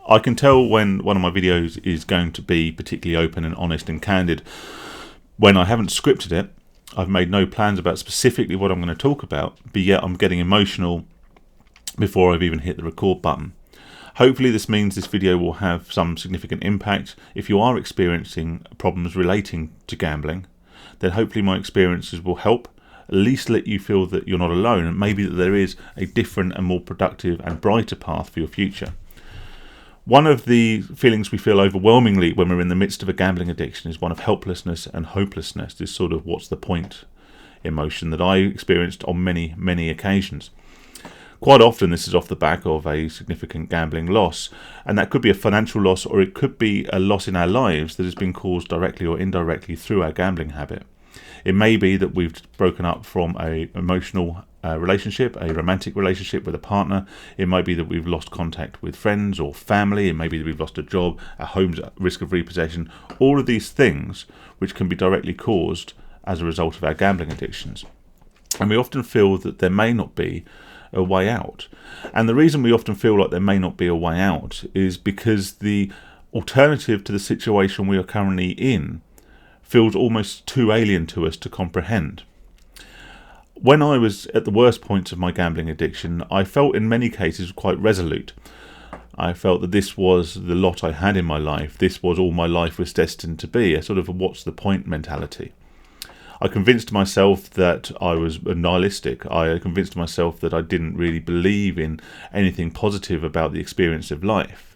I can tell when one of my videos is going to be particularly open and honest and candid when I haven't scripted it. I've made no plans about specifically what I'm going to talk about, but yet I'm getting emotional before I've even hit the record button. Hopefully this means this video will have some significant impact. If you are experiencing problems relating to gambling, then hopefully my experiences will help, at least let you feel that you're not alone, and maybe that there is a different and more productive and brighter path for your future. One of the feelings we feel overwhelmingly when we're in the midst of a gambling addiction is one of helplessness and hopelessness. This sort of what's the point emotion that I experienced on many, many occasions. Quite often this is off the back of a significant gambling loss, and that could be a financial loss, or it could be a loss in our lives that has been caused directly or indirectly through our gambling habit. It may be that we've broken up from an emotional relationship, a romantic relationship with a partner. It might be that we've lost contact with friends or family. It may be that we've lost a job, our home's at risk of repossession. All of these things which can be directly caused as a result of our gambling addictions. And we often feel that there may not be a way out. And the reason we often feel like there may not be a way out is because the alternative to the situation we are currently in feels almost too alien to us to comprehend. When I was at the worst points of my gambling addiction, I felt in many cases quite resolute. I felt that this was the lot I had in my life. This was all my life was destined to be, a sort of a what's the point mentality. I convinced myself that I was nihilistic. I convinced myself that I didn't really believe in anything positive about the experience of life.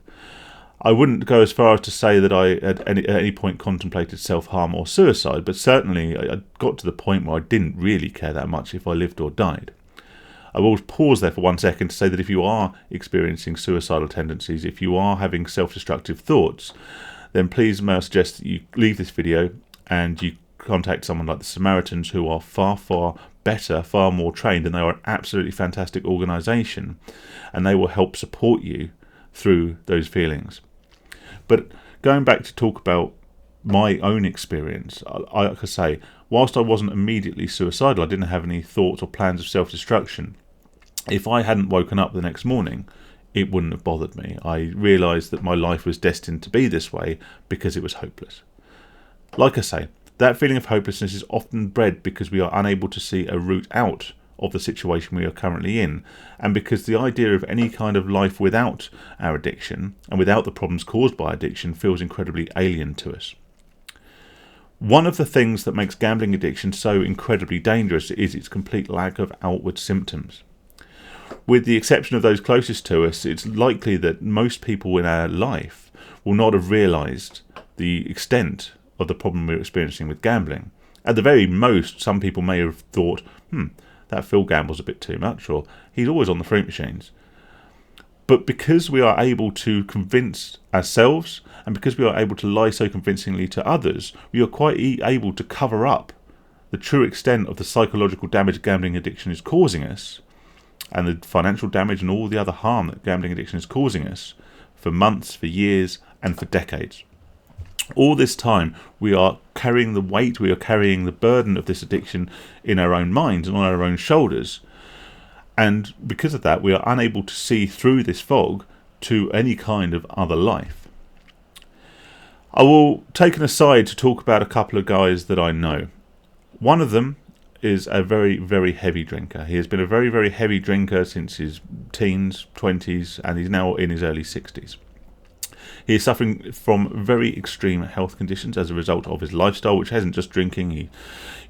I wouldn't go as far as to say that I at any point contemplated self-harm or suicide, but certainly I got to the point where I didn't really care that much if I lived or died. I will pause there for 1 second to say that if you are experiencing suicidal tendencies, if you are having self-destructive thoughts, then please may I suggest that you leave this video and you contact someone like the Samaritans, who are far, far better, far more trained, and they are an absolutely fantastic organisation, and they will help support you through those feelings. But going back to talk about my own experience, like I say, whilst I wasn't immediately suicidal, I didn't have any thoughts or plans of self-destruction. If I hadn't woken up the next morning, it wouldn't have bothered me. I realised that my life was destined to be this way because it was hopeless. Like I say, that feeling of hopelessness is often bred because we are unable to see a route out of the situation we are currently in, and because the idea of any kind of life without our addiction and without the problems caused by addiction feels incredibly alien to us. One of the things that makes gambling addiction so incredibly dangerous is its complete lack of outward symptoms. With the exception of those closest to us, it's likely that most people in our life will not have realised the extent of the problem we're experiencing with gambling. At the very most, some people may have thought, that Phil gambles a bit too much, or he's always on the fruit machines. But because we are able to convince ourselves, and because we are able to lie so convincingly to others, we are quite able to cover up the true extent of the psychological damage gambling addiction is causing us, and the financial damage and all the other harm that gambling addiction is causing us, for months, for years, and for decades. All this time we are carrying the weight, we are carrying the burden of this addiction in our own minds and on our own shoulders, and because of that we are unable to see through this fog to any kind of other life. I will take an aside to talk about a couple of guys that I know. One of them is a very, very heavy drinker. He has been a very, very heavy drinker since his teens, 20s, and he's now in his early 60s. He is suffering from very extreme health conditions as a result of his lifestyle, which isn't just drinking. He,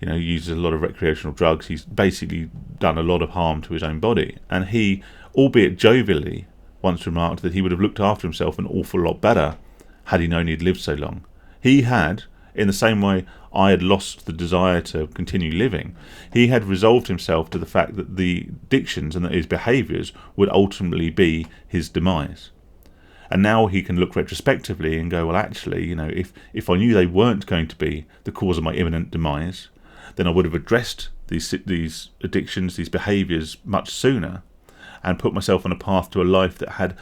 uses a lot of recreational drugs. He's basically done a lot of harm to his own body. And he, albeit jovially, once remarked that he would have looked after himself an awful lot better had he known he'd lived so long. He had, in the same way I had lost the desire to continue living, he had resolved himself to the fact that the addictions and that his behaviours would ultimately be his demise. And now he can look retrospectively and go, well, actually, if I knew they weren't going to be the cause of my imminent demise, then I would have addressed these addictions, these behaviours much sooner, and put myself on a path to a life that had,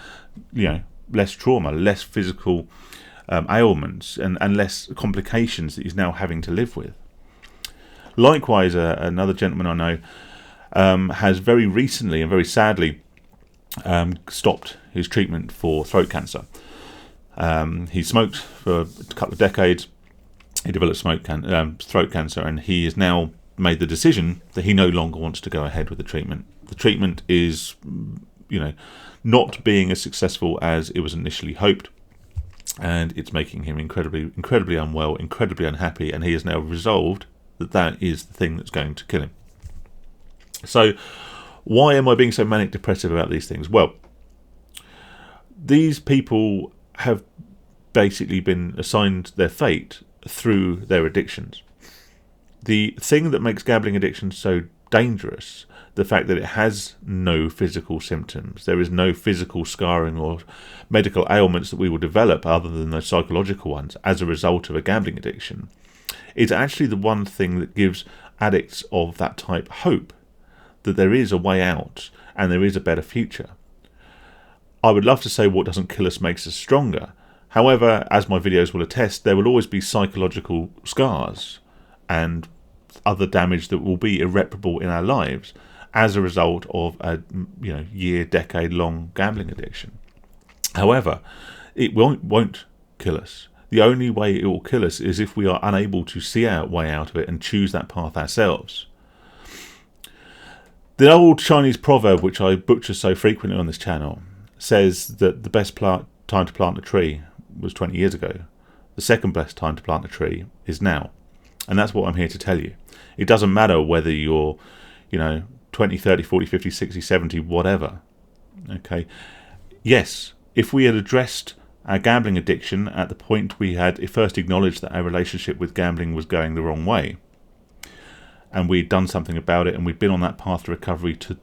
less trauma, less physical ailments, and less complications that he's now having to live with. Likewise, another gentleman I know has very recently and very sadly stopped his treatment for throat cancer. He smoked for a couple of decades. He developed throat cancer, and he has now made the decision that he no longer wants to go ahead with the treatment. The treatment is, not being as successful as it was initially hoped, and it's making him incredibly unwell, incredibly unhappy, and he has now resolved that is the thing that's going to kill him. So, why am I being so manic depressive about these things? Well, these people have basically been assigned their fate through their addictions. The thing that makes gambling addiction so dangerous, the fact that it has no physical symptoms, there is no physical scarring or medical ailments that we will develop other than those psychological ones as a result of a gambling addiction, is actually the one thing that gives addicts of that type hope that there is a way out and there is a better future. I would love to say what doesn't kill us makes us stronger. However, as my videos will attest, there will always be psychological scars and other damage that will be irreparable in our lives as a result of a decade-long gambling addiction. However, it won't kill us. The only way it will kill us is if we are unable to see our way out of it and choose that path ourselves. The old Chinese proverb, which I butcher so frequently on this channel, says that the best time to plant a tree was 20 years ago. The second best time to plant a tree is now. And that's what I'm here to tell you. It doesn't matter whether you're, 20, 30, 40, 50, 60, 70, whatever. Okay. Yes, if we had addressed our gambling addiction at the point we had first acknowledged that our relationship with gambling was going the wrong way, and we'd done something about it, and we'd been on that path to recovery to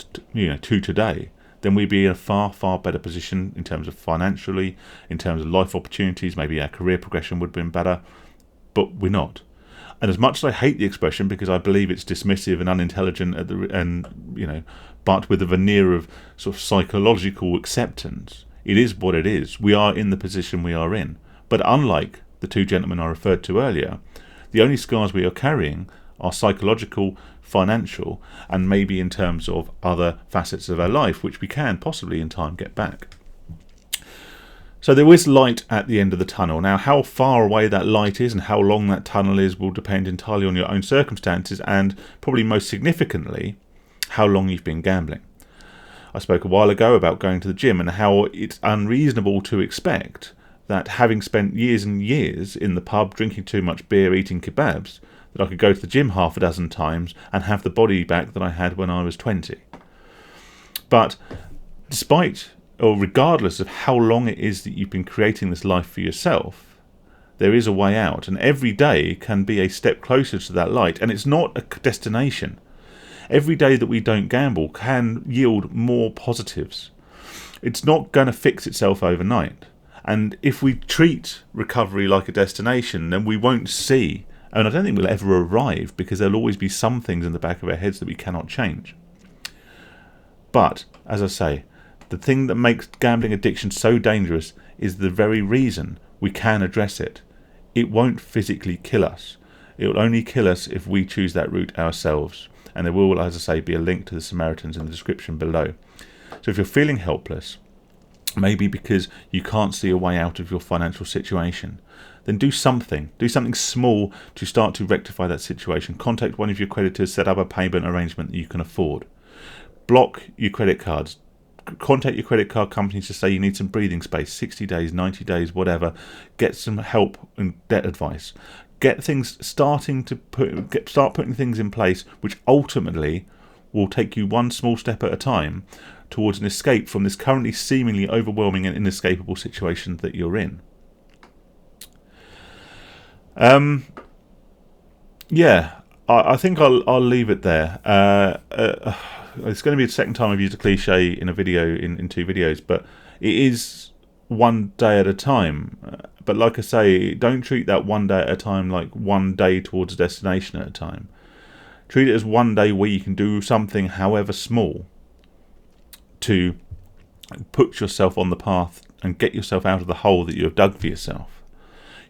today, then we'd be in a far, far better position in terms of financially, in terms of life opportunities. Maybe our career progression would have been better, but we're not. And as much as I hate the expression because I believe it's dismissive and unintelligent, but with a veneer of sort of psychological acceptance, it is what it is. We are in the position we are in. But unlike the two gentlemen I referred to earlier, the only scars we are carrying are psychological, financial, and maybe in terms of other facets of our life, which we can possibly in time get back. So there is light at the end of the tunnel. Now, how far away that light is and how long that tunnel is will depend entirely on your own circumstances, and probably most significantly, how long you've been gambling. I spoke a while ago about going to the gym and how it's unreasonable to expect that, having spent years and years in the pub drinking too much beer, eating kebabs, that I could go to the gym half a dozen times and have the body back that I had when I was 20. But regardless of how long it is that you've been creating this life for yourself, there is a way out, and every day can be a step closer to that light, and it's not a destination. Every day that we don't gamble can yield more positives. It's not going to fix itself overnight, and if we treat recovery like a destination, then we won't see, and I don't think we'll ever arrive, because there'll always be some things in the back of our heads that we cannot change. But, as I say, the thing that makes gambling addiction so dangerous is the very reason we can address it. It won't physically kill us. It will only kill us if we choose that route ourselves. And there will, as I say, be a link to the Samaritans in the description below. So if you're feeling helpless, maybe because you can't see a way out of your financial situation, then do something. Do something small to start to rectify that situation. Contact one of your creditors, set up a payment arrangement that you can afford. Block your credit cards. Contact your credit card companies to say you need some breathing space, 60 days, 90 days, whatever. Get some help and debt advice. Get things start putting things in place which ultimately will take you one small step at a time towards an escape from this currently seemingly overwhelming and inescapable situation that you're in. I think I'll leave it there. It's going to be the second time I've used a cliche in a video, in two videos, but it is one day at a time. But like I say, don't treat that one day at a time like one day towards a destination at a time. Treat it as one day where you can do something, however small, to put yourself on the path and get yourself out of the hole that you have dug for yourself.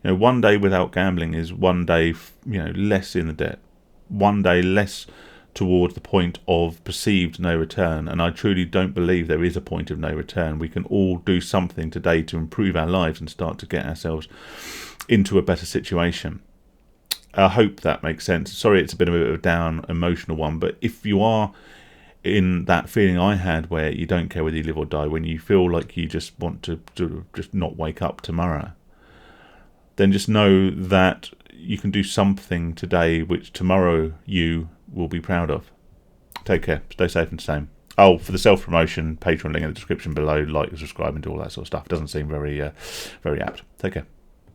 One day without gambling is one day, less in the debt. One day less towards the point of perceived no return. And I truly don't believe there is a point of no return. We can all do something today to improve our lives and start to get ourselves into a better situation. I hope that makes sense. Sorry, it's a bit of a down emotional one, but if you are in that feeling I had where you don't care whether you live or die, when you feel like you just want to just not wake up tomorrow, then just know that you can do something today which tomorrow you will be proud of. Take care, stay safe and sane. Oh, for the self-promotion, Patreon link in the description below, like, subscribe and do all that sort of stuff. It doesn't seem very apt. Take care.